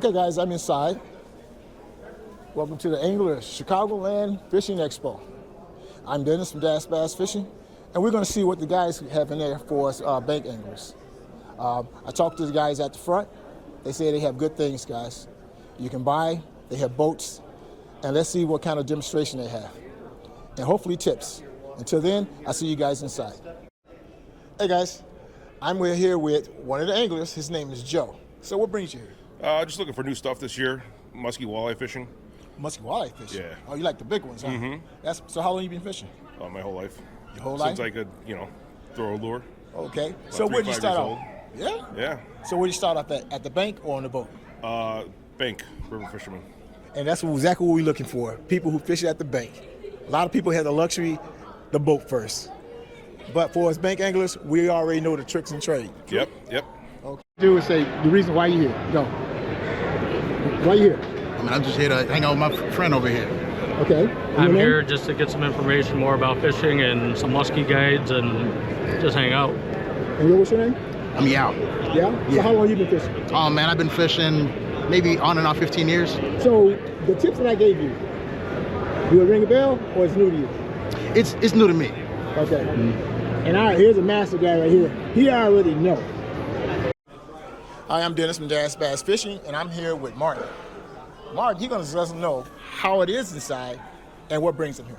Okay, guys, I'm inside. Welcome to the Chicagoland Fishing Expo. I'm Dennis from Dash Bass Fishing, and we're going to see what the guys have in there for us, bank anglers. I talked to the guys at the front. They say they have good things, guys. You can buy, they have boats, and let's see what kind of demonstration they have. And hopefully tips. Until then, I'll see you guys inside. Hey guys, I'm here with one of the anglers. His name is Joe. So what brings you here? Just looking for new stuff this year. Musky walleye fishing. Musky walleye fishing? Yeah. Oh, you like the big ones, huh? Mm-hmm. So how long you been fishing? My whole life. Your whole life? Since I could, throw a lure. Okay. So where'd you start off? Yeah? Yeah. So where'd you start off at the bank or on the boat? Bank, river fisherman. And that's exactly what we're looking for, people who fish at the bank. A lot of people have the luxury, the boat first. But for us bank anglers, we already know the tricks and trade. Yep. Okay. Do is say the reason why you're here. Go. Why you here? I mean, I'm just here to hang out with my friend over here. Okay. I'm here just to get some information more about fishing and some musky guides and just hang out. And what's your name? I'm Yao. Yeah? So how long you been fishing? Oh man, I've been fishing maybe on and off 15 years. So the tips that I gave you, do it ring a bell or it's new to you? It's new to me. Okay. And here's a master guy right here. He already know. Hi, I'm Dennis from Dash Bass Fishing, and I'm here with Martin. Martin, he's going to let us know how it is inside and what brings him here.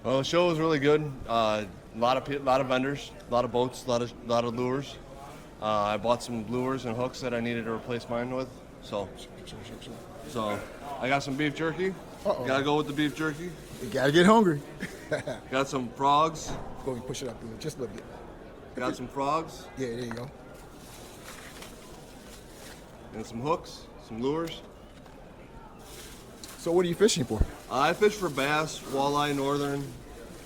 Well, the show was really good. A lot of vendors, a lot of boats, a lot of lures. I bought some lures and hooks that I needed to replace mine with. So I got some beef jerky. Gotta go with the beef jerky. You gotta get hungry. Got some frogs. Go and push it up just a little bit. Got some frogs. Yeah, there you go. And some hooks, some lures. So what are you fishing for? I fish for bass, walleye, northern,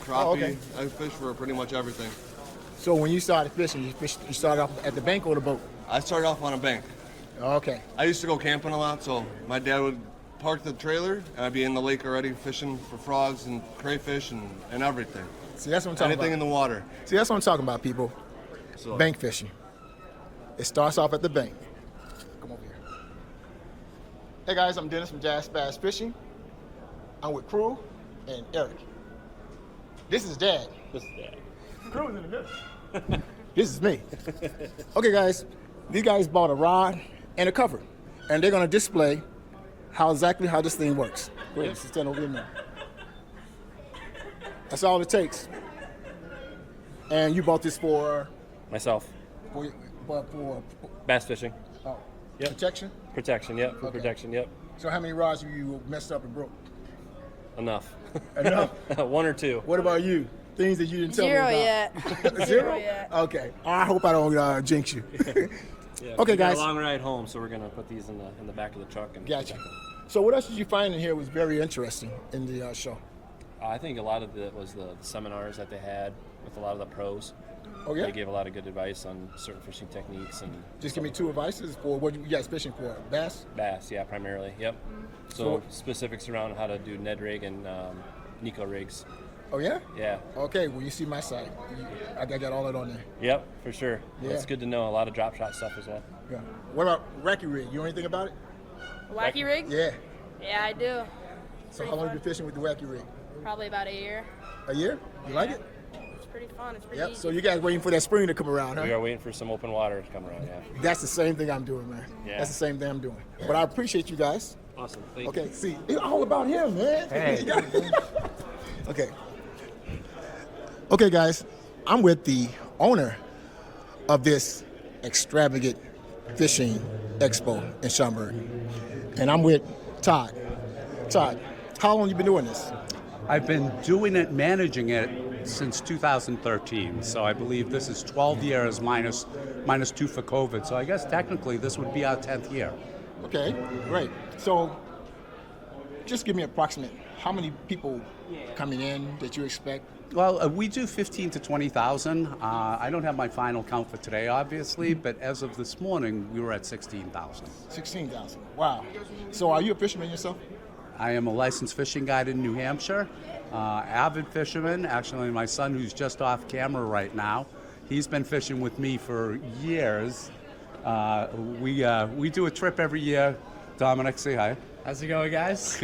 crappie. Oh, okay. I fish for pretty much everything. So when you started fishing, you started off at the bank or the boat? I started off on a bank. Okay. I used to go camping a lot, so my dad would park the trailer and I'd be in the lake already fishing for frogs and crayfish and everything. See, that's what I'm talking Anything about. in the water. See, that's what I'm talking about, people. So, Bank fishing. It starts off at the bank. Come over here. Hey guys, I'm Dennis from Dash Bass Fishing. I'm with Crew and Eric. This is Dad. This is Dad. Crew's in the middle. This is me. Okay guys, these guys bought a rod and a cover, and they're gonna display exactly how this thing works. Go ahead, stand over there now. That's all it takes. And you bought this for? Myself. For Bass fishing. oh, Yep. protection? Protection, yep. For Okay. protection, yep. So how many rods have you messed up and broke? Enough. Enough? One or two. What about you? Things that you didn't tell Zero me yet. about. Zero yet. Okay. I hope I don't jinx you. Yeah, Okay, we got guys. a long ride home, so we're gonna put these in the back of the truck and Gotcha. protect them. So what else did you find in here was very interesting in the show? I think a lot of it was the seminars that they had with a lot of the pros. Oh yeah? They gave a lot of good advice on certain fishing techniques and Just give me two advices for what you guys fishing for. Bass? bass, yeah, primarily. Yep. So specifics around how to do Ned rig and Nico rigs. Oh yeah? Yeah. Okay, well you see my site. I got all that on there. Yep, for sure. Yeah. It's good to know. A lot of drop shot stuff as well. Yeah. What about Wacky Rig? You know anything about it? Wacky rig? Yeah. Yeah, I do. So how long you been fishing with the Wacky Rig? Probably about a year. A year? You like it? It's pretty fun. It's pretty Yep. easy. So you guys waiting for that spring to come around, huh? We are waiting for some open water to come around, yeah. That's the same thing I'm doing, man. Yeah. That's the same thing I'm doing. But I appreciate you guys. Awesome. Thank you. Okay, see, it's all about him, man. Hey. Okay. Okay, guys, I'm with the owner of this extravagant fishing expo in Schaumburg, and I'm with Todd. Todd, how long you been doing this? I've been doing it, managing it since 2013. So I believe this is 12 years minus 2 for COVID. So I guess technically this would be our 10th year. Okay, great. So just give me an approximate. How many people coming in that you expect? Well, we do 15 to 20,000. I don't have my final count for today, obviously, but as of this morning, we were at 16,000. 16,000. Wow. So are you a fisherman yourself? I am a licensed fishing guide in New Hampshire, avid fisherman. Actually, my son, who's just off camera right now, he's been fishing with me for years. We do a trip every year Dominic, say hi. How's it going, guys?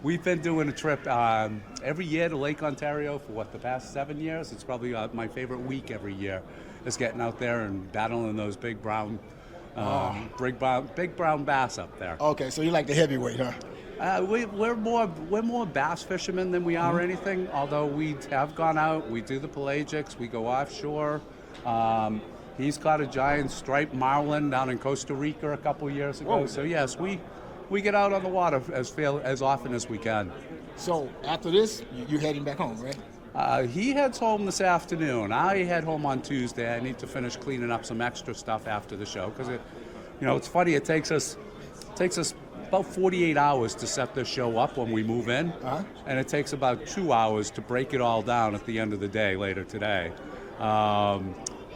We've been doing a trip every year to Lake Ontario for the past 7 years. It's probably my favorite week every year, is getting out there and battling those big brown bass up there. Okay, so you like the heavyweight, huh? We're more bass fishermen than we are anything. Although we have gone out, we do the pelagics, we go offshore. He's caught a giant striped marlin down in Costa Rica a couple years ago. Whoa. So yes, we get out on the water as often as we can. So after this, you're heading back home, right? He heads home this afternoon. I head home on Tuesday. I need to finish cleaning up some extra stuff after the show because it's funny. It takes us about 48 hours to set the show up when we move in, and it takes about 2 hours to break it all down at the end of the day later today.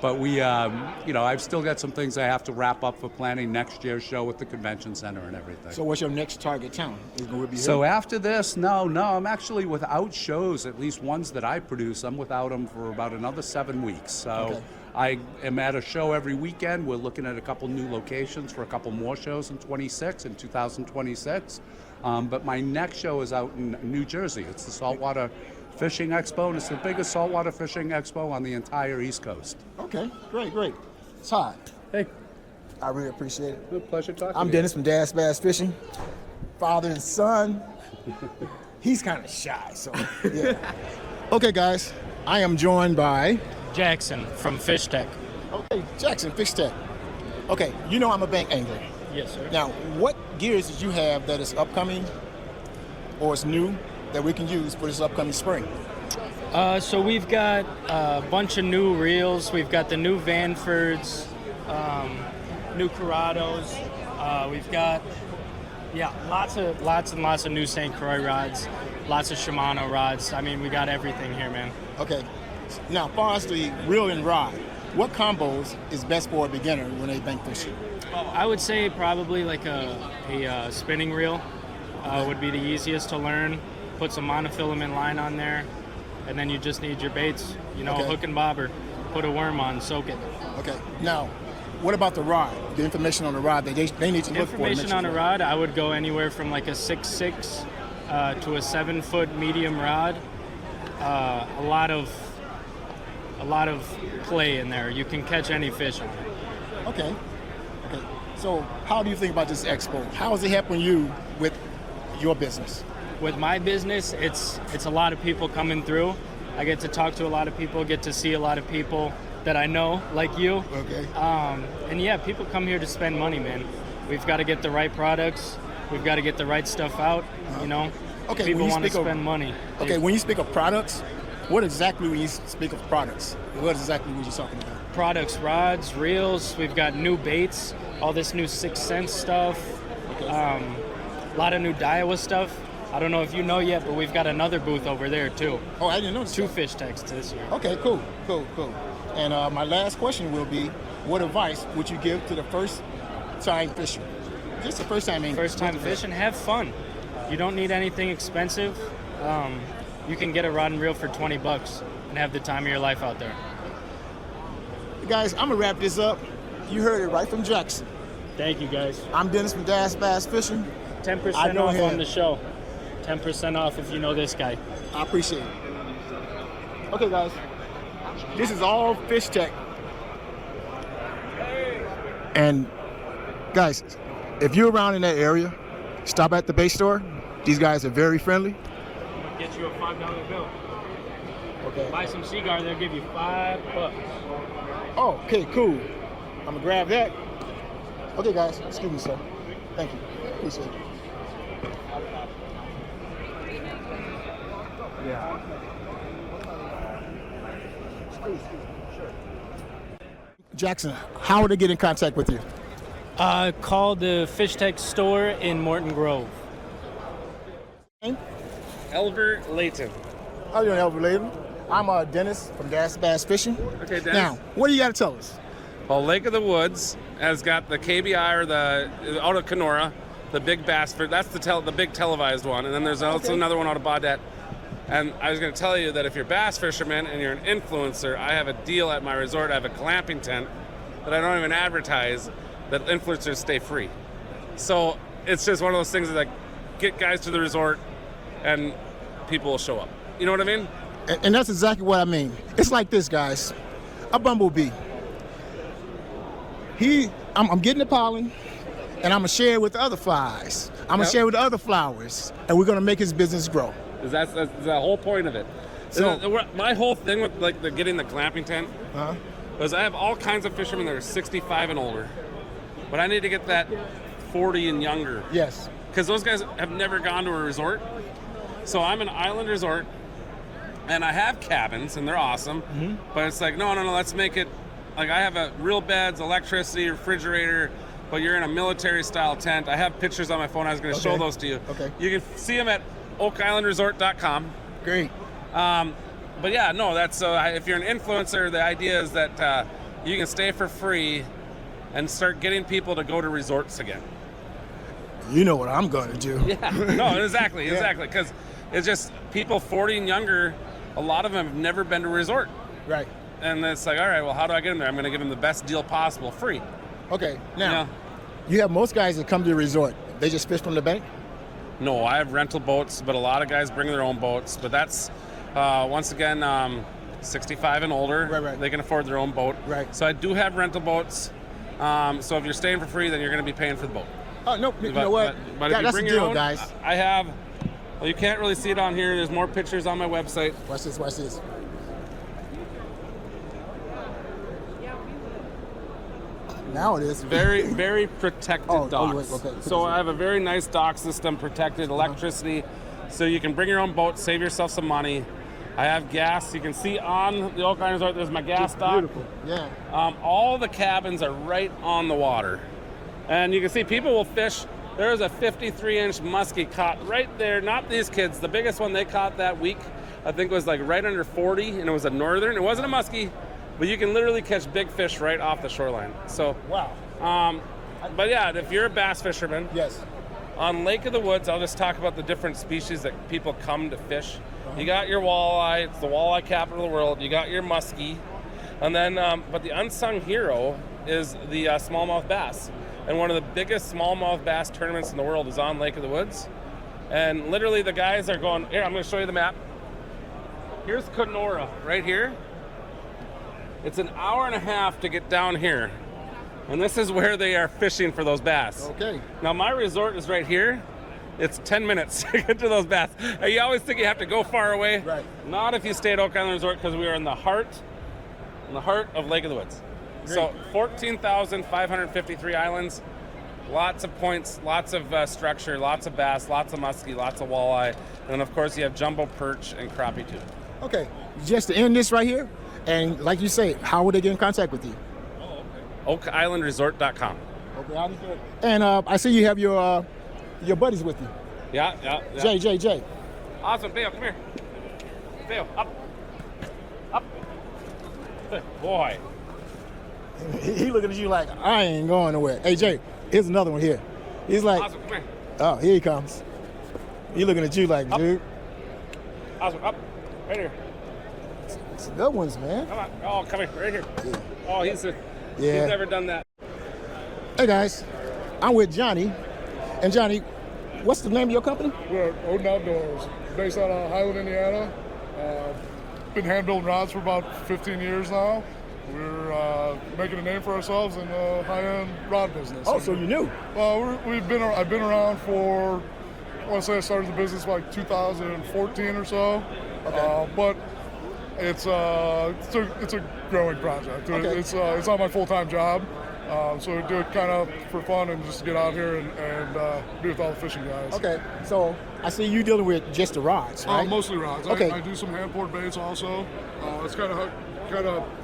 But I've still got some things I have to wrap up for planning next year's show at the convention center and everything. So what's your next target town? Will it be So here? after this, no, I'm actually without shows, at least ones that I produce. I'm without them for about another 7 weeks. So Okay. I am at a show every weekend. We're looking at a couple new locations for a couple more shows in 2026. But my next show is out in New Jersey. It's the Saltwater Fishing Expo, and it's the biggest saltwater fishing expo on the entire East Coast. Okay, great. Todd, Hey, I really appreciate it. good pleasure talking I'm to you. Dennis from Das Bass Fishing, father and son. He's kind of shy, so yeah. Okay, guys, I am joined by Jackson from FishTech. Okay, Jackson, FishTech. Okay, you know I'm a bank angler. Yes, sir. Now, what gears did you have that is upcoming or is new that we can use for this upcoming spring? So we've got a bunch of new reels. We've got the new Vanfords, new Corrados. We've got lots and lots of new St. Croix rods, lots of Shimano rods. I mean, we got everything here, man. Okay. Now, as far as the reel and rod, what combos is best for a beginner when they bank fishing? I would say probably like a spinning reel would be the easiest to learn. Put some monofilament line on there, and then you just need your baits, Okay. hook and bobber. Put a worm on, soak it. Okay. Now, what about the rod? The information on the rod that they need to look for. Information on a rod, I would go anywhere from like a 6'6" to a 7-foot medium rod. A lot of play in there. You can catch any fish on it. Okay. So, how do you think about this expo? How is it helping you with your business? With my business, it's a lot of people coming through. I get to talk to a lot of people, get to see a lot of people that I know, like you. Okay. And yeah, people come here to spend money, man. We've got to get the right products. We've got to get the right stuff out, Okay, People when you want to speak of- spend money. Okay, when you speak of products, what exactly when you speak of products? What exactly were you talking about? Products, rods, reels. We've got new baits, all this new 6th Sense stuff. A lot of new Daiwa stuff. I don't know if you know yet, but we've got another booth over there too. Oh, I didn't know. 2 FishTechs this year. Okay, cool. And my last question will be, what advice would you give to the first-time fisher? Just the first time. First time fishing, have fun. You don't need anything expensive. You can get a rod and reel for $20 and have the time of your life out there. Guys, I'm gonna wrap this up. You heard it right from Jackson. Thank you, guys. I'm Dennis from Das Bass Fishing. 10% I know off him. on the show. 10% off if you know this guy. I appreciate it. Okay, guys. This is all FishTech. And guys, if you're around in that area, stop at the bait store. These guys are very friendly. Get you a $5 bill. Okay. Buy some Seaguar, they'll give you $5. Oh, okay, cool. I'm gonna grab that. Okay, guys. Excuse me, sir. Thank you. Appreciate it. Yeah. Jackson, how would they get in contact with you? Call the FishTech store in Morton Grove. Albert Layton. How you doing, Albert Layton? I'm Dennis from Das Bass Fishing. Okay, Dennis. Now, what do you got to tell us? Well, Lake of the Woods has got the KBI or the out of Kenora, the big bass. That's the big televised one, and then there's also another one out of Baudette. And I was going to tell you that if you're a bass fisherman and you're an influencer, I have a deal at my resort. I have a glamping tent that I don't even advertise that influencers stay free. So it's just one of those things that, like, get guys to the resort and people will show up. You know what I mean? And that's exactly what I mean. It's like this, guys. A bumblebee. I'm getting the pollen, and I'm gonna share it with the other flies. I'm gonna share it with the other flowers, and we're gonna make his business grow. That's the whole point of it. So my whole thing with like getting the glamping tent was I have all kinds of fishermen that are 65 and older, but I need to get that 40 and younger. Yes. Because those guys have never gone to a resort. So I'm an island resort, and I have cabins, and they're awesome. But it's like, no, let's make it like I have a real beds, electricity, refrigerator, but you're in a military-style tent. I have pictures on my phone. I was going to show those to you. Okay. You can see them at oakislandresort.com. Great. But yeah, no, that's if you're an influencer, the idea is that you can stay for free and start getting people to go to resorts again. You know what I'm going to do. Yeah, no, exactly. Because it's just people 40 and younger, a lot of them have never been to a resort. Right. And it's like, all right, well, how do I get them there? I'm going to give them the best deal possible, free. Okay, now, you have most guys that come to the resort, they just fish from the bank? No, I have rental boats, but a lot of guys bring their own boats. But that's, once again, 65 and older. Right. They can afford their own boat. Right. So I do have rental boats. So if you're staying for free, then you're going to be paying for the boat. Oh, no, you know what? But if you that's bring the your deal, own, guys. I have, well, you can't really see it on here. There's more pictures on my website. Watch this. Now it is. Very, very protected docks. Okay. So I have a very nice dock system, protected electricity, so you can bring your own boat, save yourself some money. I have gas. You can see on the Oak Island Resort, there's my gas dock. Beautiful, yeah. All the cabins are right on the water. And you can see people will fish. There's a 53-inch muskie caught right there. Not these kids. The biggest one they caught that week, I think, was like right under 40, and it was a northern. It wasn't a muskie. But you can literally catch big fish right off the shoreline. So, wow. But yeah, if you're a bass fisherman, yes, on Lake of the Woods, I'll just talk about the different species that people come to fish. You got your walleye; it's the walleye capital of the world. You got your muskie, and then, but the unsung hero is the smallmouth bass. And one of the biggest smallmouth bass tournaments in the world is on Lake of the Woods. And literally, the guys are going. Here, I'm going to show you the map. Here's Kenora right here. It's an hour and a half to get down here. And this is where they are fishing for those bass. Okay. Now, my resort is right here. It's 10 minutes to get to those bass. You always think you have to go far away. Right. Not if you stay at Oak Island Resort, because we are in the heart of Lake of the Woods. Great. So 14,553 islands, lots of points, lots of structure, lots of bass, lots of muskie, lots of walleye. And then, of course, you have jumbo perch and crappie too. Okay, just to end this right here, and like you say, how would they get in contact with you? OakIslandResort.com. Okay, and I see you have your buddies with you. Yeah. Jay. Awesome, Dale, come here. Dale, up. Good boy. He looking at you like, I ain't going nowhere. Hey, Jay, here's another one here. He's like, awesome, come here. Oh, here he comes. He looking at you like, up. Dude. Awesome, up, right here. It's good ones, man. Come on, oh, come here, right here. Yeah. Oh, he's never done that. Hey guys, I'm with Johnny. And Johnny, what's the name of your company? We're Odin Outdoors, based out of Highland, Indiana. Been hand building rods for about 15 years now. We're making a name for ourselves in the high-end rod business. Oh, so you knew? Well, I've been around for, I want to say I started the business like 2014 or so. Okay. But it's a growing project. Okay. It's not my full-time job. So we do it kind of for fun and just get out here and be with all the fishing guys. Okay, so I see you dealing with just the rods, right? Mostly rods. Okay. I do some hand poured baits also. It's kind of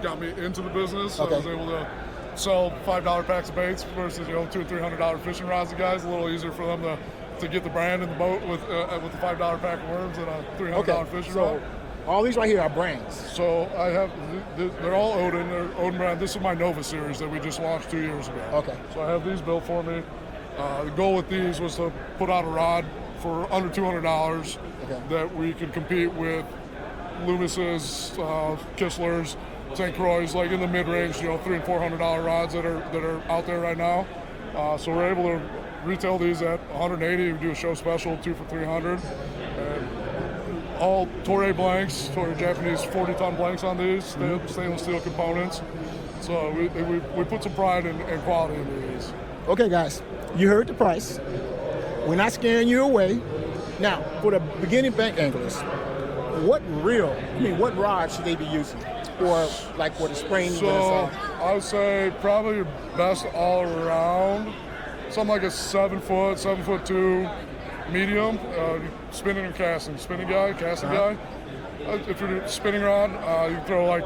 got me into the business. Okay. I was able to sell $5 packs of baits versus $200 or $300 fishing rods to guys. A little easier for them to get the brand in the boat with the $5 pack of worms and a $300 fishing rod. All these right here are brands. So I have, they're all Odin. They're Odin brand. This is my Nova series that we just launched 2 years ago. Okay. So I have these built for me. The goal with these was to put out a rod for under $200 that we could compete with Loomis's, Kistler's, St. Croix's, like in the mid-range, $300 and $400 rods that are out there right now. So we're able to retail these at 180. We do a show special, 2 for 300. And all Toray blanks, Toray Japanese 40-ton blanks on these, stainless steel components. So we put some pride and quality into these. Okay, guys, you heard the price. We're not scaring you away. Now, for the beginning bank anglers, what rod should they be using? Or like for the spring? So I would say probably best all around. Something like a 7 foot, 7'2", medium, spinning and casting. Spinning guy, casting guy. If you're spinning rod, you can throw like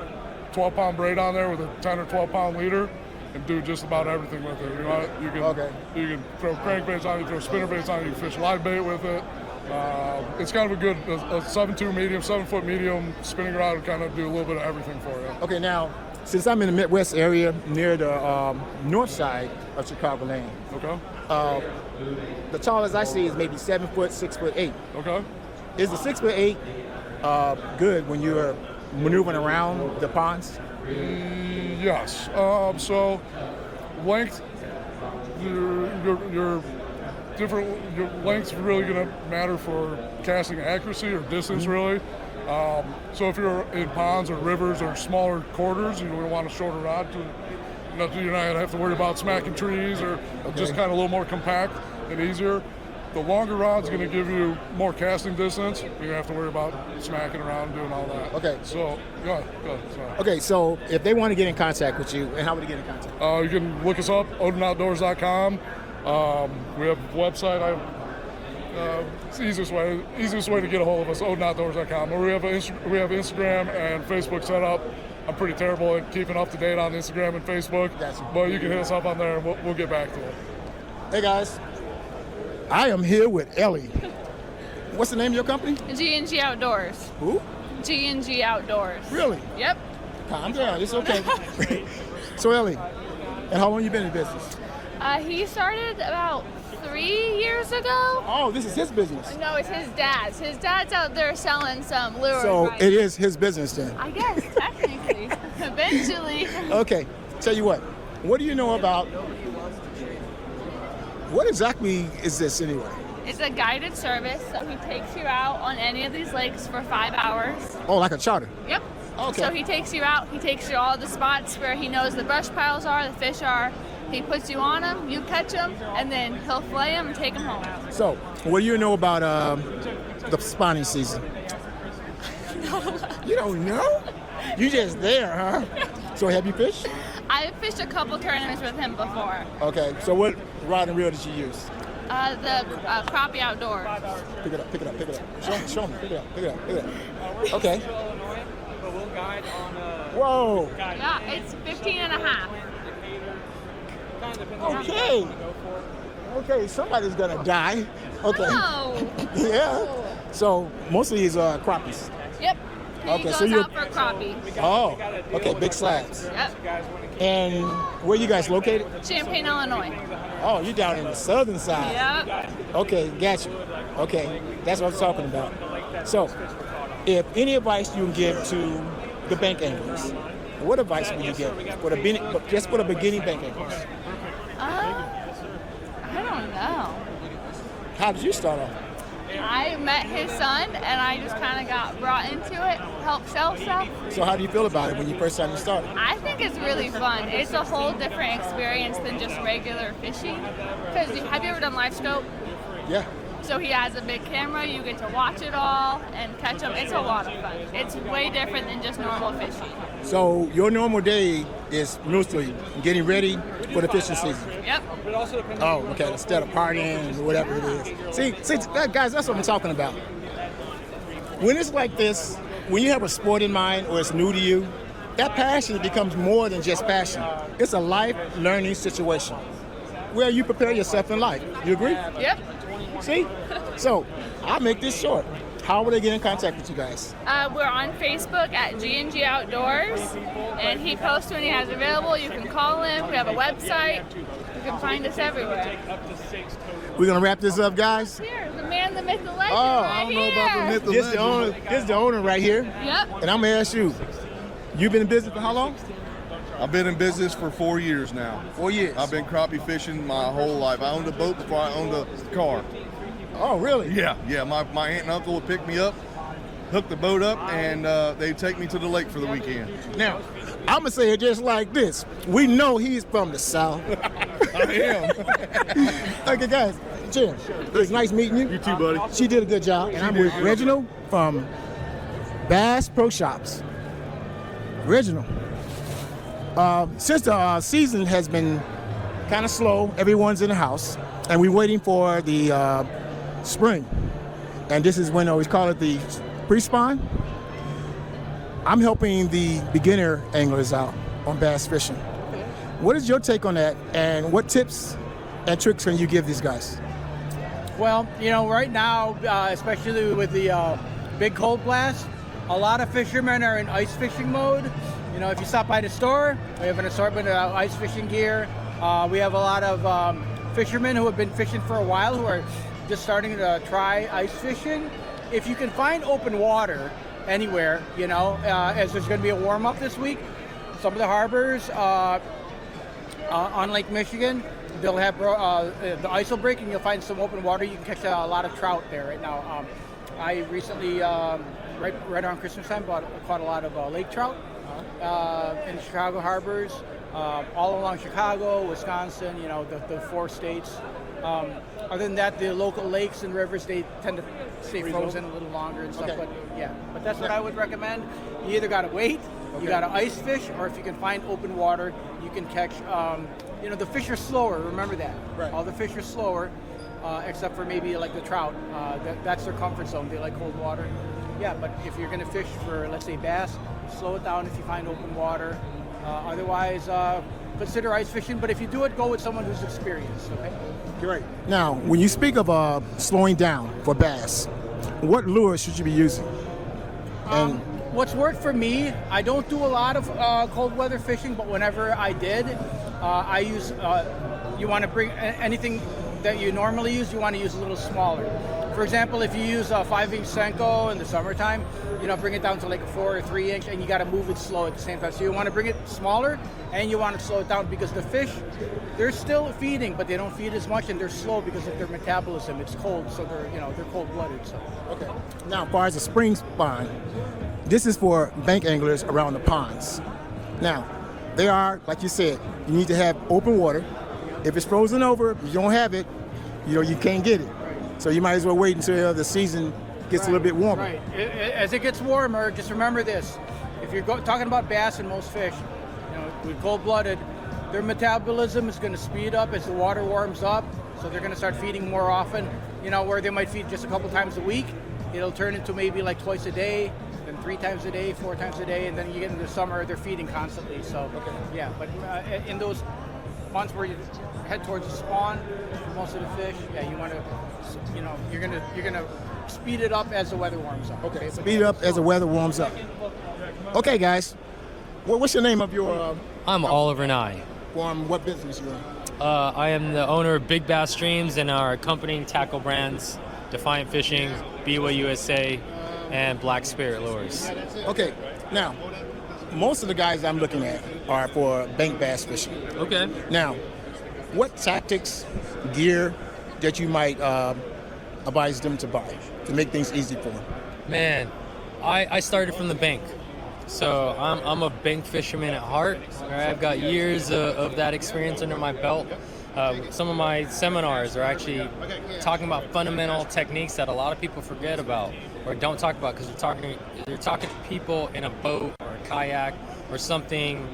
12-pound braid on there with a 10 or 12-pound leader and do just about everything with it. You can throw crankbaits on, you can throw spinnerbaits on, you can fish live bait with it. It's kind of a good 7'2" medium, 7 foot medium spinning rod would kind of do a little bit of everything for you. Okay, now, since I'm in the Midwest area near the north side of Chicagoland, okay, the tallest I see is maybe 7 foot, 6'8". Okay. Is the 6'8" good when you're maneuvering around the ponds? Yes. So length, your length's really going to matter for casting accuracy or distance, really. So if you're in ponds or rivers or smaller quarters, you're going to want a shorter rod. You're not going to have to worry about smacking trees or just kind of a little more compact and easier. The longer rod's going to give you more casting distance. You're going to have to worry about smacking around and doing all that. Okay. So, go ahead. Sorry. Okay, so if they want to get in contact with you, and how would they get in contact? You can look us up, OdinOutdoors.com. We have a website. It's the easiest way to get a hold of us, OdinOutdoors.com. Or we have Instagram and Facebook set up. I'm pretty terrible at keeping up to date on Instagram and Facebook, but you can hit us up on there and we'll get back to it. Hey guys, I am here with Ellie. What's the name of your company? G&G Outdoors. Who? G&G Outdoors. Really? Yep. Calm down, it's okay. So Ellie, and how long you been in business? He started about 3 years ago. Oh, this is his business. No, it's his dad's. His dad's out there selling some lures. So it is his business then? I guess, technically. Eventually. Okay, tell you what do you know about, what exactly is this anyway? It's a guided service, so he takes you out on any of these lakes for 5 hours. Oh, like a charter? Yep. Okay. So he takes you out, he takes you all the spots where he knows the brush piles are, the fish are. He puts you on them, you catch them, and then he'll fillet them and take them home. So, what do you know about the spawning season? You don't know? You just there, huh? So have you fished? I've fished a couple tournaments with him before. Okay, so what rod and reel did you use? The Crappie Outdoors. Pick it up. Show me, pick it up. Okay. Whoa. Yeah, it's 15 and a half. Okay, somebody's gonna die. Okay. No. Yeah. So mostly he's crappies. Yep. He goes out for crappie. Oh, okay, big slabs. Yep. And where you guys located? Champaign, Illinois. Oh, you're down in the southern side. Yep. Okay, got you. Okay, that's what I'm talking about. So, if any advice you can give to the bank anglers, what advice would you give for the beginning bank anglers? I don't know. How did you start off? I met his son, and I just kind of got brought into it, helped sell stuff. So how do you feel about it when you first started? I think it's really fun. It's a whole different experience than just regular fishing. Because have you ever done live scope? Yeah. So he has a big camera, you get to watch it all and catch them. It's a lot of fun. It's way different than just normal fishing. So your normal day is mostly getting ready for the fishing season? Yep. Oh, okay, instead of partying or whatever it is. See, guys, that's what I'm talking about. When it's like this, when you have a sport in mind or it's new to you, that passion becomes more than just passion. It's a life learning situation where you prepare yourself in life. You agree? Yep. See? So, I'll make this short. How will they get in contact with you guys? We're on Facebook at G&G Outdoors, and he posts when he has available. You can call him. We have a website. You can find us everywhere. We're going to wrap this up, guys? Here, the man, the myth, the legend I don't know about the myth, the legend. This is the owner right here. Yep. And I'm going to ask you, you've been in business for how long? I've been in business for 4 years now. 4 years. I've been crappie fishing my whole life. I owned a boat before I owned a car. Oh, really? Yeah. My aunt and uncle would pick me up, hook the boat up, and they'd take me to the lake for the weekend. Now, I'm going to say it just like this. We know he's from the South. I am. Okay, guys. Jim, it's nice meeting you. You too, buddy. She did a good job. And I'm with Reginald from Bass Pro Shops. Reginald. Since the season has been kind of slow, everyone's in the house, and we're waiting for the spring. And this is when we call it the pre-spawn. I'm helping the beginner anglers out on bass fishing. What is your take on that, and what tips and tricks can you give these guys? Well, right now, especially with the big cold blast, a lot of fishermen are in ice fishing mode. If you stop by the store, we have an assortment of ice fishing gear. We have a lot of fishermen who have been fishing for a while who are just starting to try ice fishing. If you can find open water anywhere, as there's going to be a warm up this week, some of the harbors on Lake Michigan, they'll have the ice will break and you'll find some open water. You can catch a lot of trout there right now. I recently, right around Christmas time, caught a lot of lake trout in the Chicago harbors, all along Chicago, Wisconsin, the 4 states. Other than that, the local lakes and rivers, they tend to stay frozen a little longer and stuff. Okay. But that's what I would recommend. You either got to wait, you got to ice fish, or if you can find open water, you can catch. The fish are slower. Remember that. Right. All the fish are slower, except for maybe like the trout. That's their comfort zone. They like cold water. Yeah, but if you're going to fish for, let's say, bass, slow it down if you find open water. Otherwise, consider ice fishing. But if you do it, go with someone who's experienced. Okay. Great. Now, when you speak of slowing down for bass, what lure should you be using? What's worked for me, I don't do a lot of cold weather fishing, but whenever I did, I use, you want to bring anything that you normally use, you want to use a little smaller. For example, if you use a 5-inch Senko in the summertime, bring it down to like a 4 or 3-inch, and you got to move it slow at the same time. So you want to bring it smaller, and you want to slow it down because the fish, they're still feeding, but they don't feed as much, and they're slow because of their metabolism. It's cold, so they're cold-blooded. So. Okay. Now, as far as the spring spawn, this is for bank anglers around the ponds. Now, they are, like you said, you need to have open water. If it's frozen over, you don't have it, you can't get it. So you might as well wait until the season gets a little bit warmer. Right. As it gets warmer, just remember this. If you're talking about bass and most fish, with cold-blooded, their metabolism is going to speed up as the water warms up. So they're going to start feeding more often. Where they might feed just a couple times a week, it'll turn into maybe like twice a day, then 3 times a day, 4 times a day, and then you get into the summer, they're feeding constantly. So, yeah, but in those months where you head towards the spawn for most of the fish, you want to, you're gonna speed it up as the weather warms up. Okay, speed it up as the weather warms up. Okay, guys, what's your name of your? I'm Oliver Nye. From what business you in? I am the owner of Big Bass Streams and our accompanying tackle brands, Defiant Fishing, BYUSA, USA, and Black Spirit Lures. Okay, now, most of the guys I'm looking at are for bank bass fishing. Okay. Now, what tactics, gear that you might advise them to buy to make things easy for them? Man, I started from the bank. So I'm a bank fisherman at heart. Right? I've got years of that experience under my belt. Some of my seminars are actually talking about fundamental techniques that a lot of people forget about or don't talk about because they're talking to people in a boat or a kayak or something,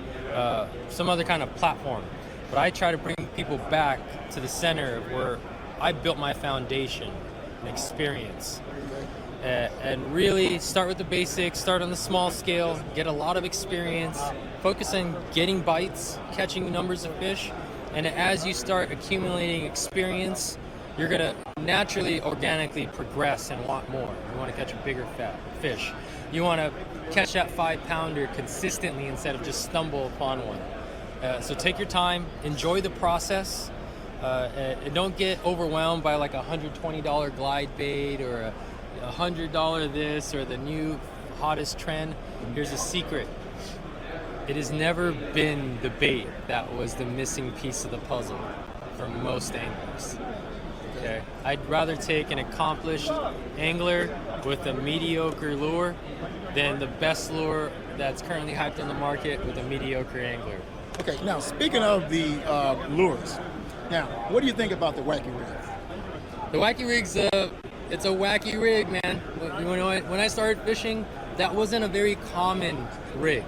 some other kind of platform. But I try to bring people back to the center of where I built my foundation and experience. And really start with the basics, start on the small scale, get a lot of experience, focus on getting bites, catching numbers of fish, and as you start accumulating experience, you're going to naturally, organically progress and want more. You want to catch a bigger fish. You want to catch that 5-pounder consistently instead of just stumble upon one. So take your time, enjoy the process, and don't get overwhelmed by like a $120 glide bait or a $100 this or the new hottest trend. Here's a secret. it has never been the bait that was the missing piece of the puzzle for most anglers. Okay, I'd rather take an accomplished angler with a mediocre lure than the best lure that's currently hyped on the market with a mediocre angler. Okay, now speaking of the lures, now what do you think about the wacky rig? The wacky rig's it's a wacky rig, man. When I started fishing, that wasn't a very common rig.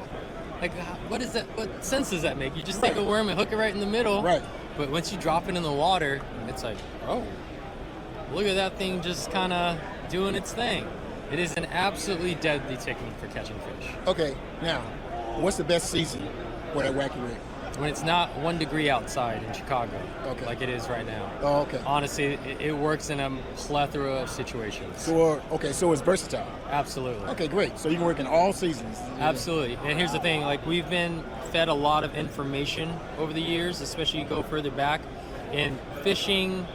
Like, what is that? What sense does that make? You just take a worm and hook it right in the middle. Right. But once you drop it in the water, it's like, oh, look at that thing just kind of doing its thing. It is an absolutely deadly technique for catching fish. Okay, now, what's the best season for that wacky rig? When it's not 1 degree outside in Chicago, like it is right now. Oh, okay. Honestly, it works in a plethora of situations. So it's versatile. Absolutely. Okay, great. So you can work in all seasons. Absolutely. And here's the thing, like we've been fed a lot of information over the years, especially you go further back, in fishing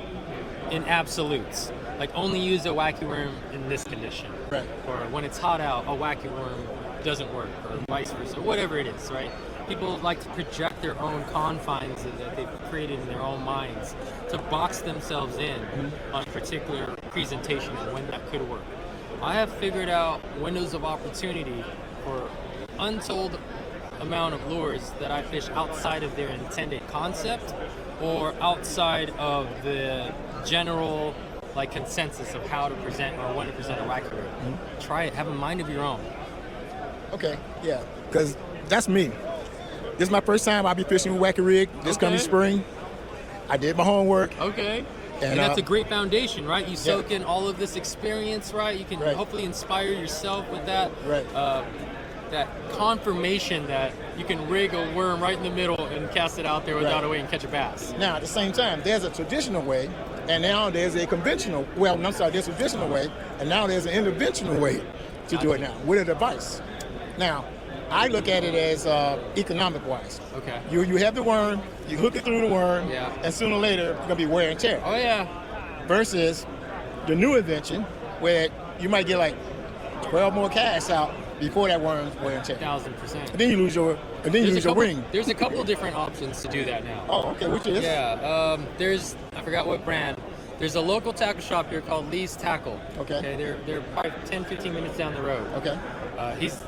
in absolutes. Like only use a wacky worm in this condition. Right. Or when it's hot out, a wacky worm doesn't work, or vice versa, whatever it is, right? People like to project their own confines that they've created in their own minds to box themselves in on a particular presentation and when that could work. I have figured out windows of opportunity for untold amount of lures that I fish outside of their intended concept or outside of the general like consensus of how to present or when to present a wacky rig. Try it, have a mind of your own. Okay, yeah, because that's me. This is my first time I'll be fishing with wacky rig this coming spring. I did my homework. Okay. And that's a great foundation, right? You soak in all of this experience, right? You can hopefully inspire yourself with that. Right. That confirmation that you can rig a worm right in the middle and cast it out there without a way and catch a bass. Now, at the same time, there's a traditional way, and now there's a conventional, there's a traditional way, and now there's an interventional way to do it now, with a device. Now, I look at it as economic-wise. Okay. You have the worm, you hook it through the worm, and sooner or later, it's going to be wear and tear. Oh, yeah. Versus the new invention, where you might get like 12 more casts out before that worm's wear and tear. 1,000%. And then you lose your, ring. There's a couple of different options to do that now. Oh, okay, which is? Yeah, I forgot what brand. There's a local tackle shop here called Lee's Tackle. Okay. They're probably 10, 15 minutes down the road. Okay.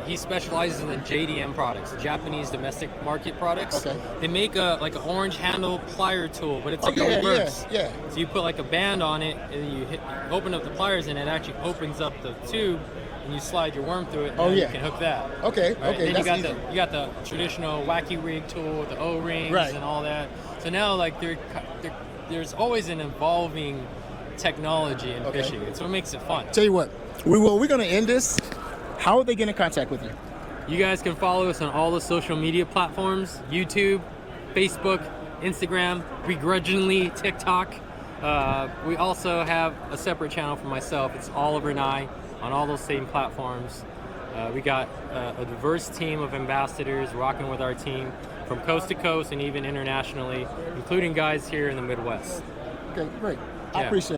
He specializes in the JDM products, Japanese domestic market products. Okay. They make like an orange handle plier tool, but it's like a reverse. Yeah. So you put like a band on it, and you open up the pliers, and it actually opens up the tube, and you slide your worm through it, and you can hook that. Okay. Right? Okay. Then you got the traditional wacky rig tool with the O-rings and all that. So now like there's always an evolving technology in fishing. It's what makes it fun. Tell you what, we're going to end this. How are they get in contact with you? You guys can follow us on all the social media platforms, YouTube, Facebook, Instagram, begrudgingly TikTok. We also have a separate channel for myself. It's Oliver and I on all those same platforms. We got a diverse team of ambassadors rocking with our team from coast to coast and even internationally, including guys here in the Midwest. Okay, great. I appreciate it.